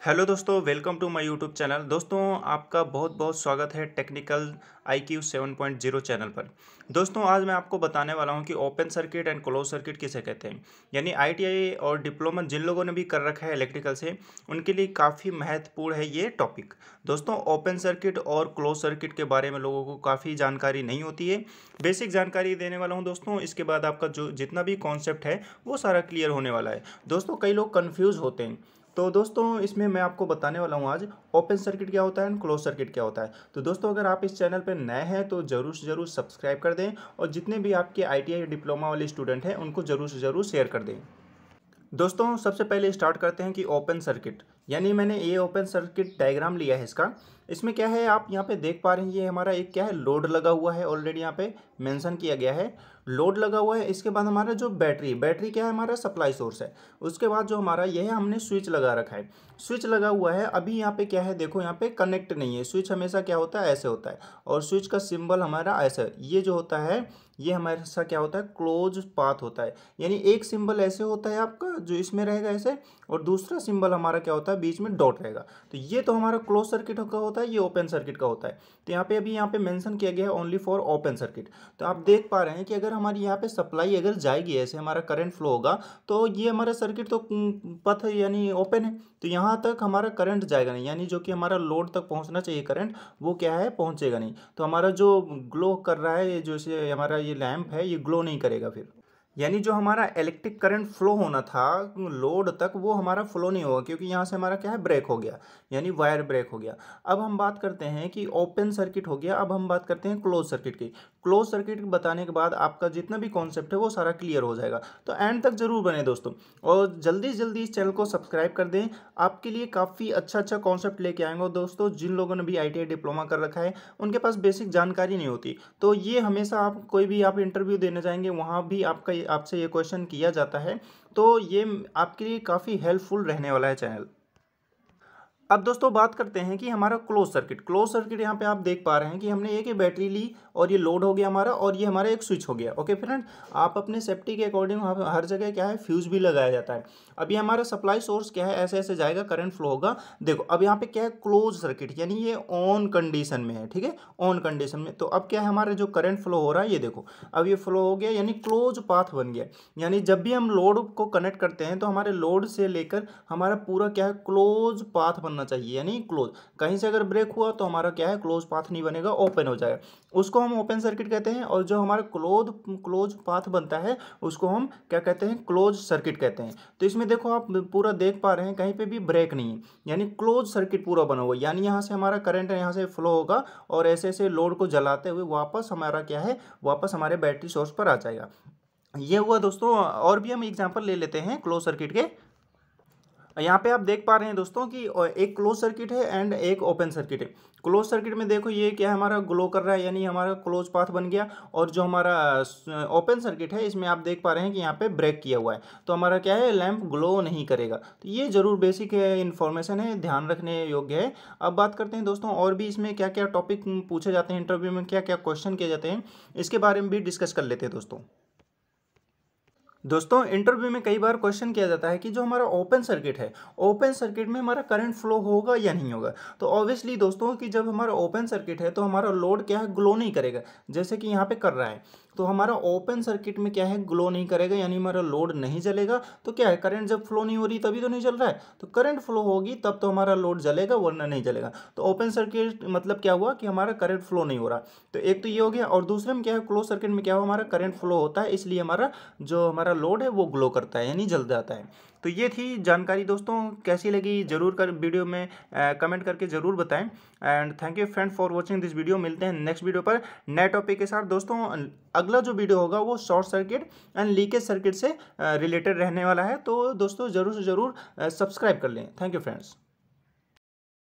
Hello दोस्तों, welcome to my YouTube channel. दोस्तों, आपका बहुत बहुत स्वागत है टेक्निकल IQ 7.0 चैनल पर। दोस्तों, आज मैं आपको बताने वाला हूं कि open circuit and close circuit किसे कहते हैं। यानी ITI और डिप्लोमा जिन लोगों ने भी कर रखा है इलेक्ट्रिकल से, उनके लिए काफ़ी महत्वपूर्ण है ये टॉपिक। दोस्तों, ओपन सर्किट और क्लोज सर्किट के बारे में लोगों को काफ़ी जानकारी नहीं होती है। बेसिक जानकारी देने वाला हूँ दोस्तों। इसके बाद आपका जो जितना भी कॉन्सेप्ट है वो सारा क्लियर होने वाला है। दोस्तों, कई लोग कन्फ्यूज़ होते हैं, तो दोस्तों इसमें मैं आपको बताने वाला हूँ आज ओपन सर्किट क्या होता है एंड क्लोज सर्किट क्या होता है। तो दोस्तों, अगर आप इस चैनल पर नए हैं तो ज़रूर से ज़रूर सब्सक्राइब कर दें, और जितने भी आपके ITI डिप्लोमा वाले स्टूडेंट हैं उनको ज़रूर से ज़रूर शेयर कर दें। दोस्तों, सबसे पहले स्टार्ट करते हैं कि ओपन सर्किट, यानी मैंने ये ओपन सर्किट डायग्राम लिया है इसका। इसमें क्या है, आप यहाँ पे देख पा रहे हैं, ये हमारा एक क्या है, लोड लगा हुआ है। ऑलरेडी यहाँ पे मेंशन किया गया है, लोड लगा हुआ है। इसके बाद हमारा जो बैटरी क्या है, हमारा सप्लाई सोर्स है। उसके बाद जो हमारा ये है, हमने स्विच लगा रखा है। स्विच लगा हुआ है। अभी यहाँ पे क्या है, देखो यहाँ पे कनेक्ट नहीं है। स्विच हमेशा क्या होता है, ऐसे होता है, और स्विच का सिंबल हमारा ऐसा, ये जो होता है ये हमारा क्या होता है, क्लोज पाथ होता है। यानी एक सिंबल ऐसे होता है आपका जो इसमें रहेगा ऐसे, और दूसरा सिंबल हमारा क्या होता है, बीच में डॉट रहेगा। तो ये तो हमारा क्लोज सर्किट का होता है, ये ओपन सर्किट का होता है। तो यहाँ पे अभी यहाँ पे मेंशन किया गया है ओनली फॉर ओपन सर्किट। तो आप देख पा रहे हैं कि अगर हमारी यहाँ पे सप्लाई अगर जाएगी, ऐसे हमारा करंट फ्लो होगा, तो ये हमारा सर्किट तो पथ यानी ओपन है, तो यहाँ तक हमारा करंट जाएगा नहीं, यानी जो कि हमारा लोड तक पहुँचना चाहिए करंट, वो क्या है, पहुँचेगा नहीं। तो हमारा जो ग्लो कर रहा है, ये जो से हमारा ये लैंप है, ये ग्लो नहीं करेगा फिर। यानी जो हमारा इलेक्ट्रिक करंट फ्लो होना था लोड तक, वो हमारा फ्लो नहीं होगा, क्योंकि यहाँ से हमारा क्या है, ब्रेक हो गया, यानी वायर ब्रेक हो गया। अब हम बात करते हैं कि ओपन सर्किट हो गया। अब हम बात करते हैं क्लोज सर्किट की। क्लोज सर्किट बताने के बाद आपका जितना भी कॉन्सेप्ट है वो सारा क्लियर हो जाएगा। तो एंड तक जरूर बने दोस्तों, और जल्दी जल्दी इस चैनल को सब्सक्राइब कर दें। आपके लिए काफ़ी अच्छा कॉन्सेप्ट लेके आएंगे दोस्तों। जिन लोगों ने भी ITI डिप्लोमा कर रखा है, उनके पास बेसिक जानकारी नहीं होती, तो ये हमेशा आप कोई भी आप इंटरव्यू देने जाएंगे, वहाँ भी आपसे ये क्वेश्चन किया जाता है। तो ये आपके लिए काफ़ी हेल्पफुल रहने वाला है चैनल। अब दोस्तों बात करते हैं कि हमारा क्लोज सर्किट यहाँ पे आप देख पा रहे हैं कि हमने एक ही बैटरी ली, और ये लोड हो गया हमारा, और ये हमारा एक स्विच हो गया। ओके फ्रेंड, आप अपने सेफ्टी के अकॉर्डिंग हर जगह क्या है, फ्यूज भी लगाया जाता है। अब ये हमारा सप्लाई सोर्स क्या है, ऐसे ऐसे जाएगा, करंट फ्लो होगा। देखो अब यहाँ पे क्या है, क्लोज सर्किट, यानी ये ऑन कंडीशन में है। ठीक है, ऑन कंडीशन में। तो अब क्या है, हमारा जो करंट फ्लो हो रहा है, ये देखो अब ये फ्लो हो गया, यानी क्लोज पाथ बन गया। यानी जब भी हम लोड को कनेक्ट करते हैं, तो हमारे लोड से लेकर हमारा पूरा क्या है, क्लोज पाथ बनना चाहिए, यानी क्लोज। कहीं से अगर ब्रेक हुआ तो हमारा क्या है, क्लोज पाथ नहीं बनेगा, ओपन हो जाएगा। उसको हम ओपन सर्किट कहते हैं। और जो हमारा क्लोज पाथ बनता है, उसको हम क्या कहते हैं, क्लोज सर्किट कहते हैं। तो इसमें देखो आप पूरा देख पा रहे हैं, कहीं पे भी ब्रेक नहीं है, यानी क्लोज सर्किट पूरा बना हुआ है। यानी यहाँ से हमारा करंट यहाँ से फ्लो होगा, और ऐसे ऐसे लोड को जलाते हुए वापस हमारा क्या है, वापस हमारे बैटरी सोर्स पर आ जाएगा। ये हुआ दोस्तों। और भी हम एग्जांपल ले लेते हैं क्लोज सर्किट के। यहाँ पे आप देख पा रहे हैं दोस्तों कि एक क्लोज सर्किट है एंड एक ओपन सर्किट है। क्लोज सर्किट में देखो ये क्या है, हमारा ग्लो कर रहा है, यानी हमारा क्लोज पाथ बन गया। और जो हमारा ओपन सर्किट है, इसमें आप देख पा रहे हैं कि यहाँ पे ब्रेक किया हुआ है, तो हमारा क्या है, लैंप ग्लो नहीं करेगा। तो ये जरूर बेसिक है, इन्फॉर्मेशन है, ध्यान रखने योग्य है। अब बात करते हैं दोस्तों, और भी इसमें क्या क्या टॉपिक पूछे जाते हैं, इंटरव्यू में क्या क्या क्वेश्चन किए जाते हैं, इसके बारे में भी डिस्कस कर लेते हैं दोस्तों, इंटरव्यू में कई बार क्वेश्चन किया जाता है कि जो हमारा ओपन सर्किट है, ओपन सर्किट में हमारा करंट फ्लो होगा या नहीं होगा। तो ऑब्वियसली दोस्तों कि जब हमारा ओपन सर्किट है, तो हमारा लोड क्या है, ग्लो नहीं करेगा, जैसे कि यहाँ पे कर रहा है। तो हमारा ओपन सर्किट में क्या है, ग्लो नहीं करेगा, यानी हमारा लोड नहीं जलेगा। तो क्या है, करंट जब फ्लो नहीं हो रही तभी तो नहीं जल रहा है, तो करंट फ्लो होगी तब तो हमारा लोड जलेगा, वरना नहीं जलेगा। तो ओपन सर्किट मतलब क्या हुआ कि हमारा करंट फ्लो नहीं हो रहा। तो एक तो ये हो गया, और दूसरे में क्या है, क्लोज सर्किट में क्या हुआ, हमारा करंट फ्लो होता है, इसलिए हमारा जो हमारा लोड है वो ग्लो करता है, यानी जल जाता है। तो ये थी जानकारी दोस्तों। कैसी लगी जरूर कर वीडियो में कमेंट करके ज़रूर बताएं। And thank you friend for watching this video. मिलते हैं नेक्स्ट वीडियो पर नए टॉपिक के साथ दोस्तों। अगला जो वीडियो होगा वो short circuit and leakage circuit से रिलेटेड रहने वाला है। तो दोस्तों ज़रूर से ज़रूर सब्सक्राइब कर लें। Thank you friends.